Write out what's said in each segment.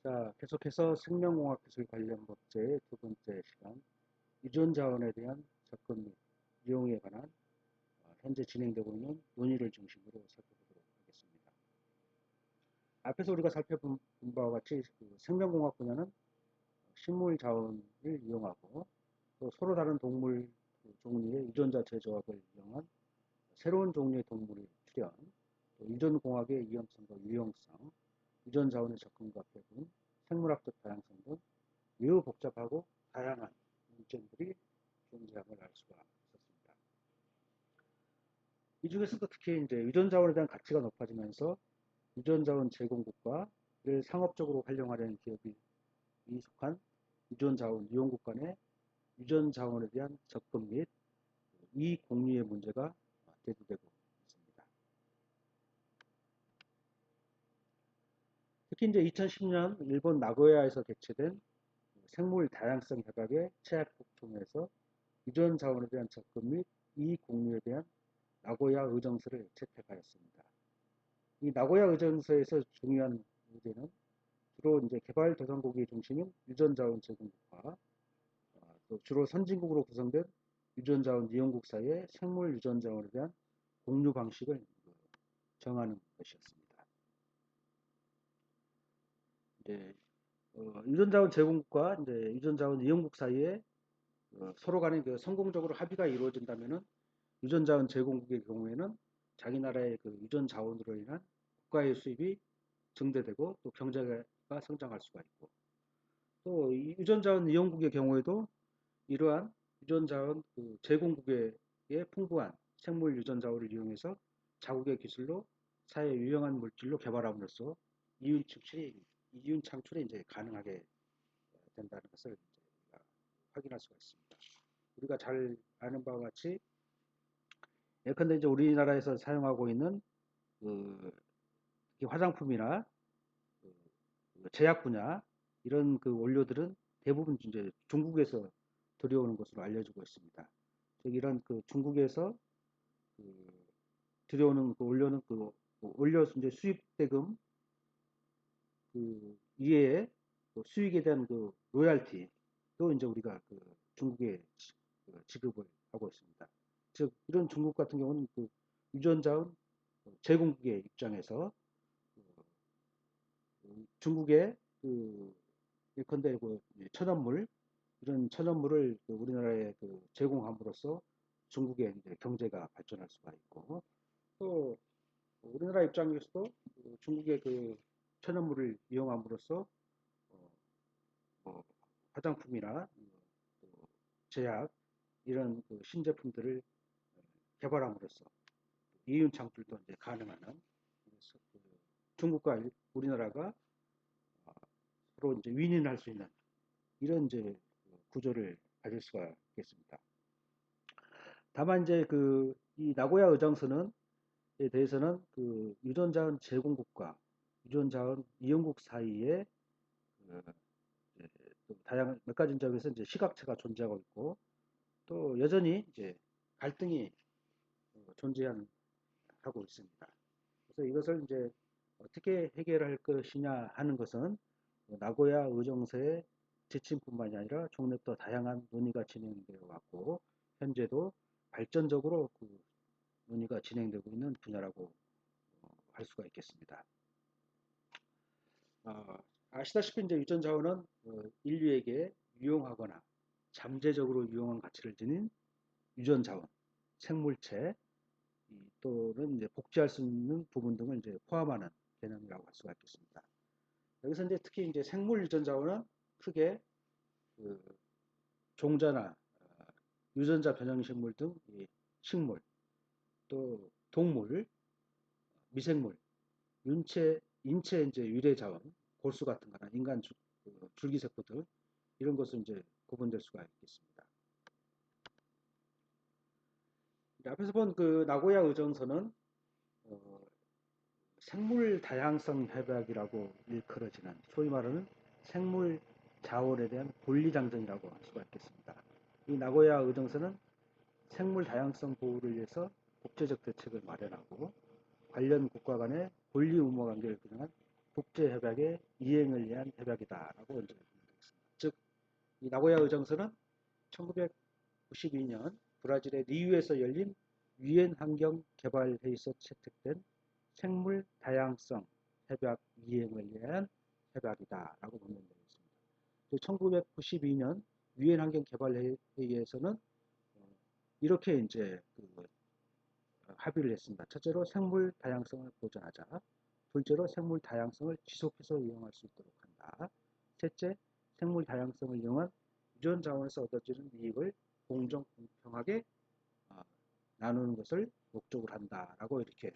자, 계속해서 생명공학 기술 관련 법제의 두 번째 시간, 유전자원에 대한 접근 및 이용에 관한 현재 진행되고 있는 논의를 중심으로 살펴보도록 하겠습니다. 앞에서 우리가 살펴본 바와 같이 생명공학 분야는 식물 자원을 이용하고 또 서로 다른 동물 종류의 유전자 재조합을 이용한 새로운 종류의 동물의 출현, 또 유전공학의 위험성과 유용성, 유전자원의 접근과 배분, 생물학적 다양성 등 매우 복잡하고 다양한 문제들이 존재함을 알 수가 있었습니다. 이 중에서도 특히 이제 유전자원에 대한 가치가 높아지면서 유전자원 제공국가를 상업적으로 활용하려는 기업이 속한 유전자원 이용국 간의 유전자원에 대한 접근 및 이익 공유의 문제가 대두되고 있습니다. 특히 이제 2010년 일본 나고야에서 개최된 생물 다양성 협약의 체약국총회에서 유전자원에 대한 접근 및 이익 공유에 대한 나고야 의정서를 채택하였습니다. 이 나고야 의정서에서 중요한 문제는 주로 이제 개발도상국이 중심인 유전자원 제공국과 또 주로 선진국으로 구성된 유전자원 이용국 사이의 생물 유전자원에 대한 공유 방식을 정하는 것이었습니다. 이제 유전자원 제공국과 이제 유전자원 이용국 사이에 서로 간에 성공적으로 합의가 이루어진다면은 유전자원 제공국의 경우에는 자기 나라의 유전 자원으로 인한 국가의 수입이 증대되고 또 경제가 성장할 수가 있고 또 유전자원 이용국의 경우에도 이러한 유전자원 제공국의 풍부한 생물 유전자원을 이용해서 자국의 기술로 사회에 유용한 물질로 개발함으로써 이윤 창출이 이제 가능하게 된다는 것을 확인할 수가 있습니다. 우리가 잘 아는 바와 같이 예컨대 이제 우리나라에서 사용하고 있는 그 화장품이나 제약 분야 이런 원료들은 대부분 이제 중국에서 들여오는 것으로 알려지고 있습니다. 즉 이런 중국에서 들여오는 원료는 원료 이제 수입 대금 이외에 수익에 대한 로얄티도 이제 우리가 중국에 지급을 하고 있습니다. 즉 이런 중국 같은 경우는 유전자원 제공국의 입장에서 중국의 예컨대 천연물 이런 천연물을 우리나라에 제공함으로써 중국의 이제 경제가 발전할 수가 있고 또 우리나라 입장에서도 중국의 천연물을 이용함으로써 화장품이나 제약 이런 신제품들을 개발함으로써 이윤 창출도 이제 가능한 중국과 우리나라가 서로 이제 윈윈할 수 있는 이런 이제 구조를 가질 수가 있겠습니다. 다만 이제 이 나고야 의정서는 에 대해서는 유전자원 제공국과 유전자원 이용국 사이에 다양한 몇 가지 점에서 이제 시각차가 존재하고 있고 또 여전히 이제 갈등이 존재하고 있습니다. 그래서 이것을 이제 어떻게 해결할 것이냐 하는 것은 나고야 의정서의 지침뿐만이 아니라 종래부터 다양한 논의가 진행되어 왔고 현재도 발전적으로 논의가 진행되고 있는 분야라고 할 수가 있겠습니다. 아시다시피 이제 유전자원은 인류에게 유용하거나 잠재적으로 유용한 가치를 지닌 유전자원, 생물체 또는 이제 복제할 수 있는 부분 등을 이제 포함하는 개념이라고 할 수가 있겠습니다. 여기서 이제 특히 이제 생물 유전자원은 크게 종자나 유전자 변형 식물 등 식물, 또 동물, 미생물, 인체 이제 유래 자원, 골수 같은 거나 인간 줄기세포들 이런 것은 이제 구분될 수가 있겠습니다. 앞에서 본 나고야 의정서는 생물 다양성 협약이라고 일컬어지는 소위 말하는 생물 자원에 대한 권리 장정이라고 할 수가 있겠습니다. 이 나고야 의정서는 생물 다양성 보호를 위해서 국제적 대책을 마련하고 관련 국가 간의 권리 의무 관계를 규정한 국제협약의 이행을 위한 협약이다라고 이제 보겠습니다. 즉, 이 나고야 의정서는 1992년 브라질의 리우에서 열린 유엔 환경 개발 회의에서 채택된 생물 다양성 협약 이행을 위한 협약이다라고 보면 되겠습니다. 1992년 유엔 환경 개발 회의에서는 이렇게 이제 합의를 했습니다. 첫째로 생물 다양성을 보존하자. 둘째로 생물 다양성을 지속해서 이용할 수 있도록 한다. 셋째, 생물 다양성을 이용한 유전 자원에서 얻어지는 이익을 공정 공평하게 나누는 것을 목적으로 한다라고 이렇게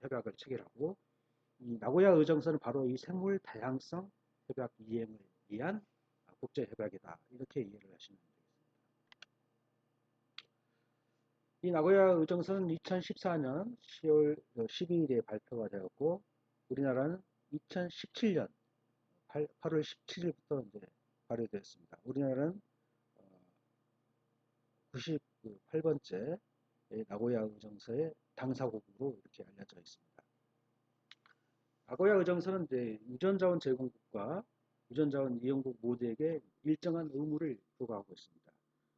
협약을 체결하고, 이 나고야 의정서는 바로 이 생물 다양성 협약 이행을 위한 국제 협약이다, 이렇게 이해를 하시면 되겠습니다. 이 나고야 의정서는 2014년 10월 12일에 발표가 되었고, 우리나라는 2017년 8월 17일부터 이제 발효되었습니다. 우리나라는 98번째 나고야 의정서의 당사국으로 이렇게 알려져 있습니다. 나고야 의정서는 이제 유전자원 제공국과 유전자원 이용국 모두에게 일정한 의무를 부과하고 있습니다.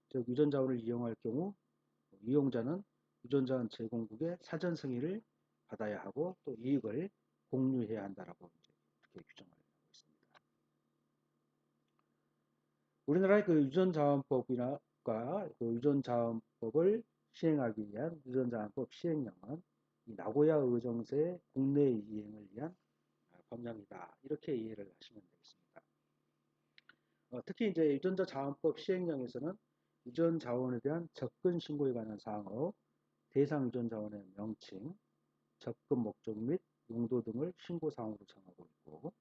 즉, 유전자원을 이용할 경우 이용자는 유전자원 제공국의 사전 승인을 받아야 하고, 또 이익을 공유해야 한다라고 이렇게 규정을 하고 있습니다. 우리나라의 유전자원법이나 유전자원법을 시행하기 위한 유전자원법 시행령은 이 나고야 의정서의 국내 이행을 위한 법령이다, 이렇게 이해를 하시면 되겠습니다. 특히 이제 유전자 자원법 시행령에서는 유전 자원에 대한 접근 신고에 관한 사항으로 대상 유전 자원의 명칭, 접근 목적 및 용도 등을 신고 사항으로 정하고 있고,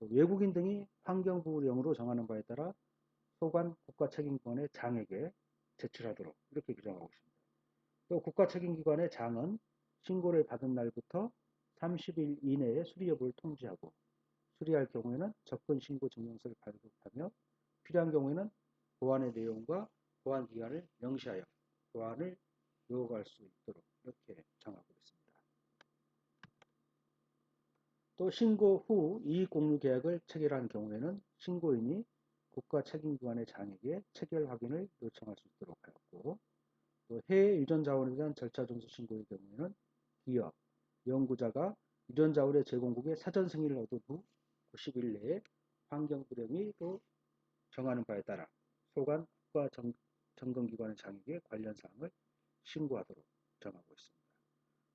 외국인 등이 환경보호령으로 정하는 바에 따라 소관 국가책임기관의 장에게 제출하도록 이렇게 규정하고 있습니다. 또 국가책임기관의 장은 신고를 받은 날부터 30일 이내에 수리 여부를 통지하고, 수리할 경우에는 접근 신고 증명서를 발급하며, 필요한 경우에는 보완의 내용과 보완 기간을 명시하여 보완을 요구할 수 있도록 이렇게 정하고 있습니다. 또 신고 후 이익 공유 계약을 체결한 경우에는 신고인이 국가 책임기관의 장에게 체결 확인을 요청할 수 있도록 하였고, 또 해외 유전 자원에 대한 절차 준수 신고의 경우에는 기업, 연구자가 유전 자원의 제공국의 사전 승인을 얻은 후 90일 내에 환경 불행이 또 정하는 바에 따라 소관 국가 점검기관의 장에게 관련 사항을 신고하도록 정하고 있습니다.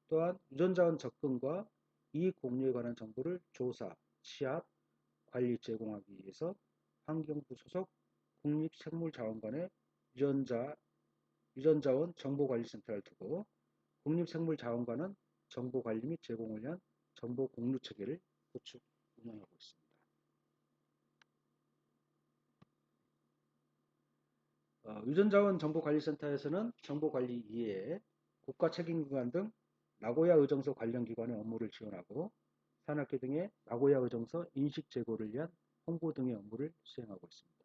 또한 유전자원 접근과 이익 공유에 관한 정보를 조사, 취합, 관리 제공하기 위해서 환경부 소속 국립생물자원관의 유전자원 정보관리센터를 두고, 국립생물자원관은 정보관리 및 제공을 위한 정보 공유 체계를 구축 운영하고 있습니다. 유전자원 정보관리센터에서는 정보관리 이외에 국가책임기관 등 나고야 의정서 관련 기관의 업무를 지원하고, 산학회 등의 나고야 의정서 인식 제고를 위한 홍보 등의 업무를 수행하고 있습니다.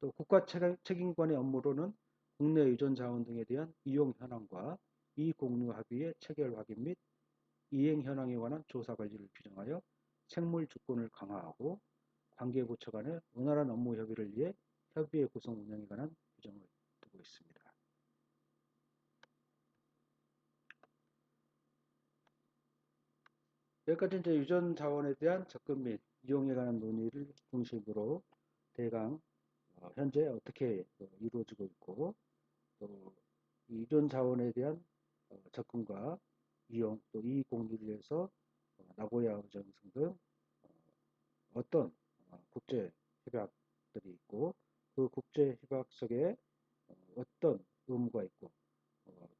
또 국가책임기관의 업무로는 국내 유전자원 등에 대한 이용 현황과 이익 공유 합의의 체결 확인 및 이행 현황에 관한 조사 관리를 규정하여 생물 주권을 강화하고, 관계부처 간의 원활한 업무 협의를 위해 협의회 구성 운영에 관한 규정을 두고 있습니다. 여기까지 이제 유전 자원에 대한 접근 및 이용에 관한 논의를 중심으로 대강 현재 어떻게 이루어지고 있고, 또 유전 자원에 대한 접근과 이용, 또 이익 공유를 위해서 나고야 의정서 등 어떤 국제 협약들이 있고, 그 국제 협약 속에 어떤 의무가 있고,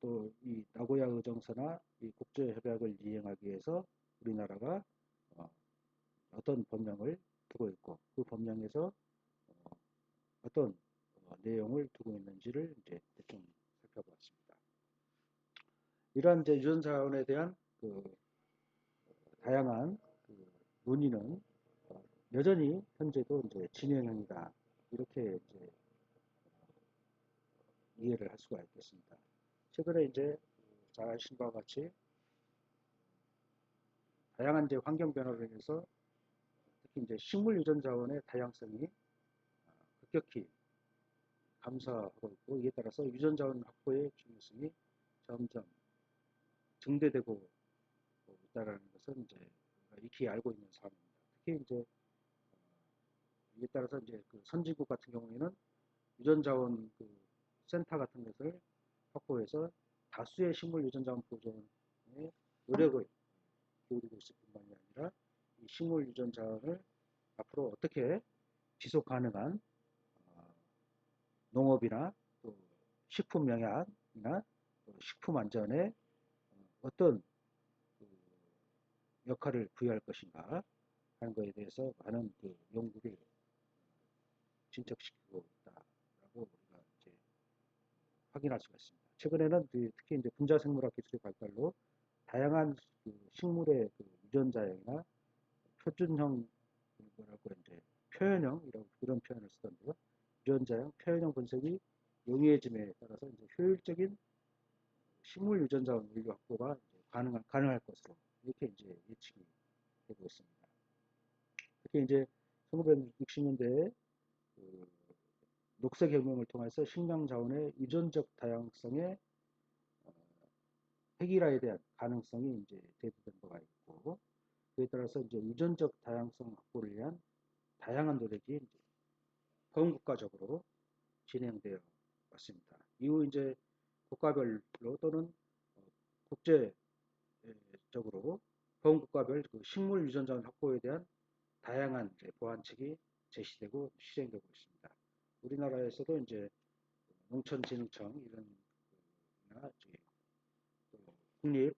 또 이 나고야 의정서나 이 국제 협약을 이행하기 위해서 우리나라가 어떤 법령을 두고 있고, 그 법령에서 어떤 내용을 두고 있는지를 이제 대충 살펴보았습니다. 이러한 이제 유전 자원에 대한 다양한 논의는 여전히 현재도 이제 진행형이다, 이렇게 이제 이해를 할 수가 있겠습니다. 최근에 이제 잘 아신 바와 같이 다양한 이제 환경 변화로 인해서 특히 이제 식물 유전 자원의 다양성이 급격히 감소하고 있고, 이에 따라서 유전 자원 확보의 중요성이 점점 증대되고 있다라는 것은 이제 우리가 익히 알고 있는 사항입니다. 특히 이제 이에 따라서 이제 그 선진국 같은 경우에는 유전 자원 그 센터 같은 것을 확보해서 다수의 식물 유전 자원 보존에 노력을 기울이고 있을 뿐만이 아니라 이 식물 유전 자원을 앞으로 어떻게 지속 가능한 농업이나 또 식품 영양이나 또 식품 안전에 어떤 그 역할을 부여할 것인가 하는 것에 대해서 많은 그 연구를 진척시키고 있다라고 우리가 이제 확인할 수가 있습니다. 최근에는 특히 이제 분자생물학 기술의 발달로 다양한 그 식물의 그 유전자형이나 표준형 뭐라고 이제 표현형이라고 그런 표현을 쓰던데요. 유전자형, 표현형 분석이 용이해짐에 따라서 이제 효율적인 식물 유전자 원료 확보가 이제 가능할 것으로 이렇게 이제 예측이 되고 있습니다. 특히 이제 1960년대에 그 녹색혁명을 통해서 식량 자원의 유전적 다양성의 획일화에 대한 가능성이 이제 대두된 바가 있고, 그에 따라서 이제 유전적 다양성 확보를 위한 다양한 노력이 이제 범국가적으로 진행되어 왔습니다. 이후 이제 국가별로 또는 국제적으로 범국가별 그 식물 유전자 확보에 대한 다양한 이제 보완책이 제시되고 실행되고 있습니다. 우리나라에서도 이제 농촌진흥청 이런 또 국립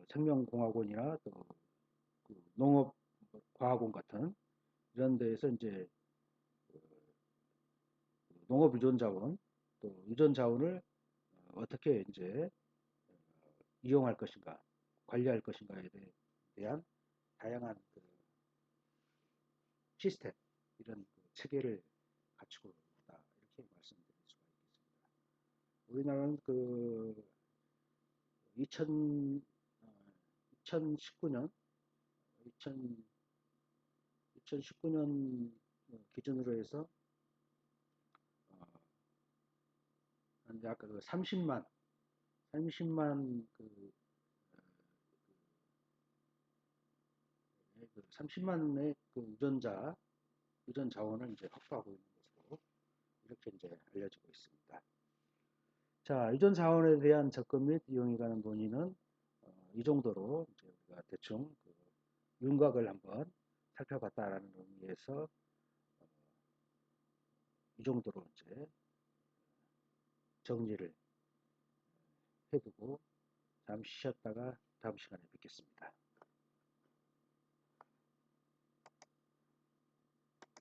생명공학원이나 또그 농업과학원 같은 이런 데에서 이제 농업 유전자원 또 유전자원을 어떻게 이제 이용할 것인가, 관리할 것인가에 대한 다양한 그 시스템, 이런 그 체계를 갖추고 있다, 이렇게 말씀드릴 수가 있겠습니다. 우리나라는 그 2019년 2019년 기준으로 해서 약 30만 그 30만의 그 유전 자원을 이제 확보하고 있는 것으로 이렇게 이제 알려지고 있습니다. 자, 유전 자원에 대한 접근 및 이용이 가는 논의는 이 정도로 이제 우리가 대충 그 윤곽을 한번 살펴봤다라는 의미에서 이 정도로 이제 정리를 해두고 잠시 쉬었다가 다음 시간에 뵙겠습니다.